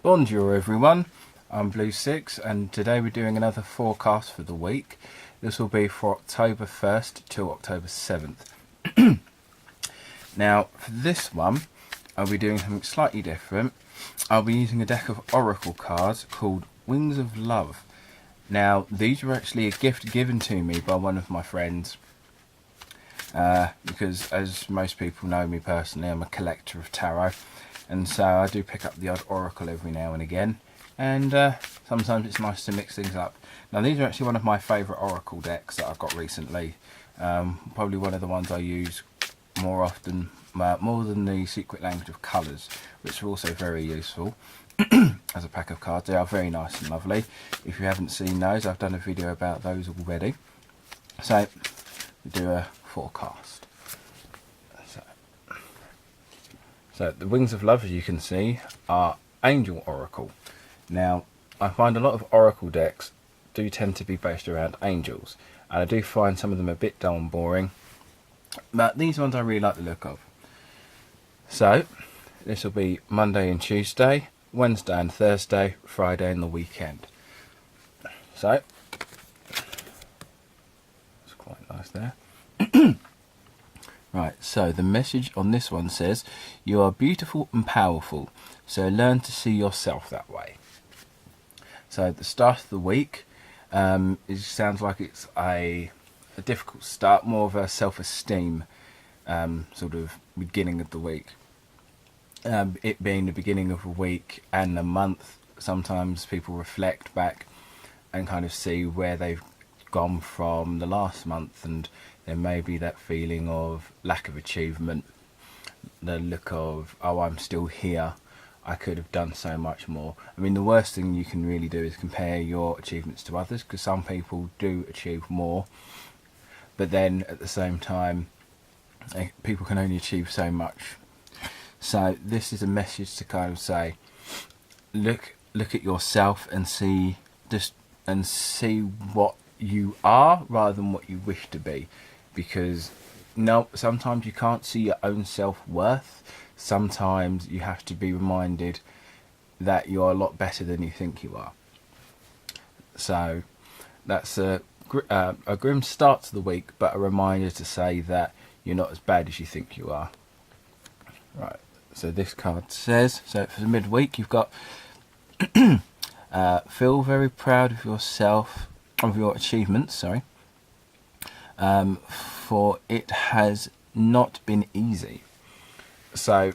Bonjour everyone, I'm Blue Sicx and today we're doing another forecast for the week. This will be for October 1st till October 7th. Now for this one I'll be doing something slightly different. I'll be using a deck of oracle cards called Wings of Love. Now these were actually a gift given to me by one of my friends because, as most people know me personally, I'm a collector of tarot. And so I do pick up the odd oracle every now and again, and sometimes it's nice to mix things up. Now these are actually one of my favourite oracle decks that I've got recently. Probably one of the ones I use more often, more than the Secret Language of Colours, which are also very useful as a pack of cards. They are very nice and lovely. If you haven't seen those, I've done a video about those already. So we do a forecast. So the Wings of Love, as you can see, are Angel Oracle. Now, I find a lot of Oracle decks do tend to be based around angels, and I do find some of them a bit dull and boring, but these ones I really like the look of. So, this will be Monday and Tuesday, Wednesday and Thursday, Friday and the weekend. So, it's quite nice there. Right, so the message on this one says, you are beautiful and powerful, so learn to see yourself that way. So at the start of the week, it sounds like it's a difficult start, more of a self-esteem sort of beginning of the week. It being the beginning of a week and a month, sometimes people reflect back and kind of see where they've gone from the last month, and there may be that feeling of lack of achievement, the look of, oh, I'm still here, I could have done so much more. I mean, the worst thing you can really do is compare your achievements to others, because some people do achieve more, but then at the same time people can only achieve so much. So this is a message to kind of say, look at yourself and see what you are rather than what you wish to be, because no, sometimes you can't see your own self-worth. Sometimes you have to be reminded that you're a lot better than you think you are. So that's a grim start to the week, but a reminder to say that you're not as bad as you think you are. Right, so this card says, so for the midweek you've got feel very proud of yourself, of your achievements, sorry, for it has not been easy. So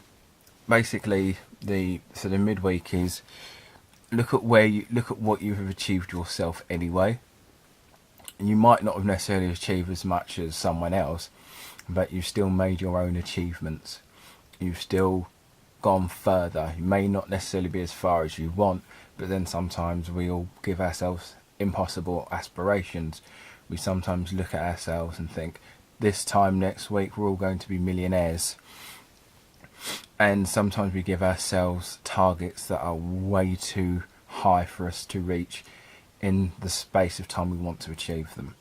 basically the midweek is look at what you have achieved yourself anyway. And you might not have necessarily achieved as much as someone else, but you've still made your own achievements. You've still gone further. You may not necessarily be as far as you want, but then sometimes we all give ourselves impossible aspirations. We sometimes look at ourselves and think, this time next week we're all going to be millionaires, and sometimes we give ourselves targets that are way too high for us to reach in the space of time we want to achieve them.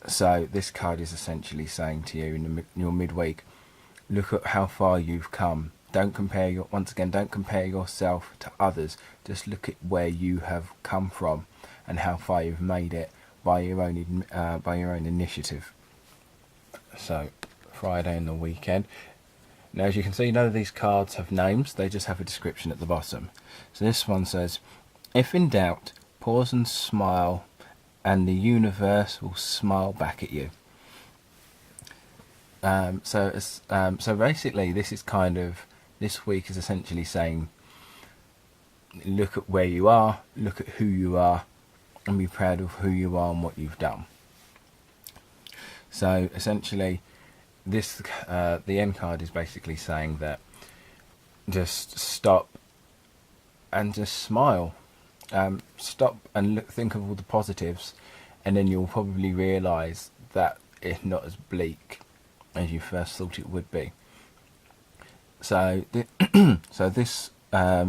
So this card is essentially saying to you in your midweek, look at how far you've come. Don't compare don't compare yourself to others. Just look at where you have come from and how far you've made it by your own initiative. So Friday and the weekend. Now, as you can see, none of these cards have names, they just have a description at the bottom. So this one says, if in doubt, pause and smile, and the universe will smile back at you. So basically this week is essentially saying, look at where you are, look at who you are, and be proud of who you are and what you've done. So essentially this the end card is basically saying that just stop and just smile. Stop and think of all the positives, and then you'll probably realise that it's not as bleak as you first thought it would be. So so this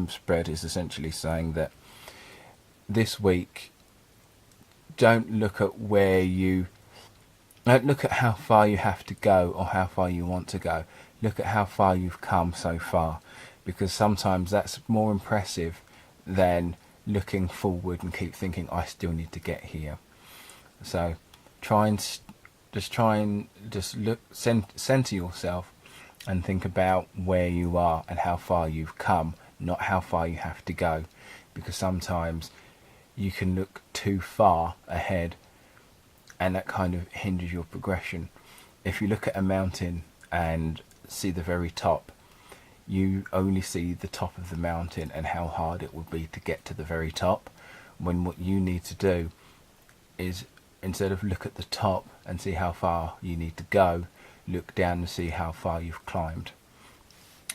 spread is essentially saying that this week, don't look at don't look at how far you have to go or how far you want to go. Look at how far you've come so far, because sometimes that's more impressive than looking forward and keep thinking I still need to get here. So try and look, center yourself and think about where you are and how far you've come, not how far you have to go, because sometimes you can look too far ahead and that kind of hinders your progression. If you look at a mountain and see the very top, you only see the top of the mountain and how hard it would be to get to the very top, when what you need to do is, instead of look at the top and see how far you need to go, look down and see how far you've climbed.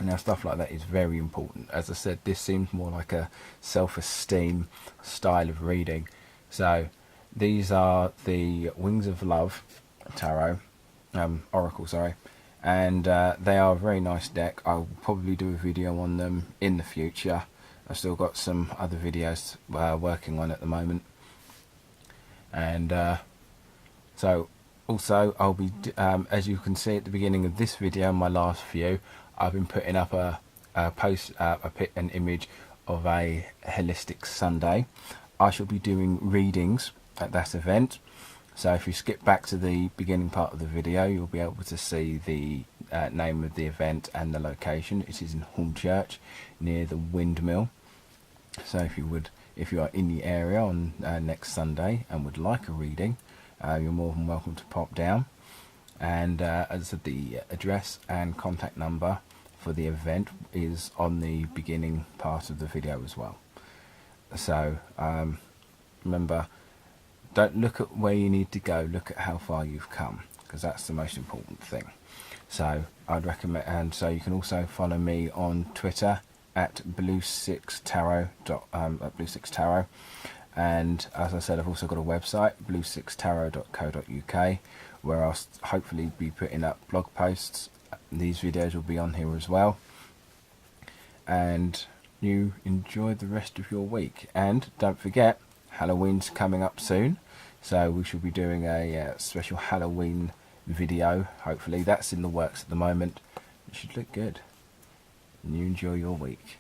Now stuff like that is very important. As I said, this seems more like a self-esteem style of reading. So these are the Wings of Love tarot, oracle, sorry, and they are a very nice deck. I'll probably do a video on them in the future. I've still got some other videos working on at the moment, and so also I'll be as you can see at the beginning of this video, my last few, I've been putting up a post, an image of a Holistic Sunday. I shall be doing readings at that event, so if you skip back to the beginning part of the video, you'll be able to see the name of the event and the location. It is in Hornchurch near the windmill. So if you are in the area on next Sunday and would like a reading, you're more than welcome to pop down. And as I said, the address and contact number for the event is on the beginning part of the video as well. So remember, don't look at where you need to go, look at how far you've come, because that's the most important thing. So I'd recommend, and so you can also follow me on Twitter at Sicx Tarot, Sicx Tarot. And as I said, I've also got a website, sixtarot.co.uk, where I'll hopefully be putting up blog posts. These videos will be on here as well. And you enjoy the rest of your week. And don't forget, Halloween's coming up soon, so we shall be doing a special Halloween video. Hopefully that's in the works at the moment. It should look good. And you enjoy your week.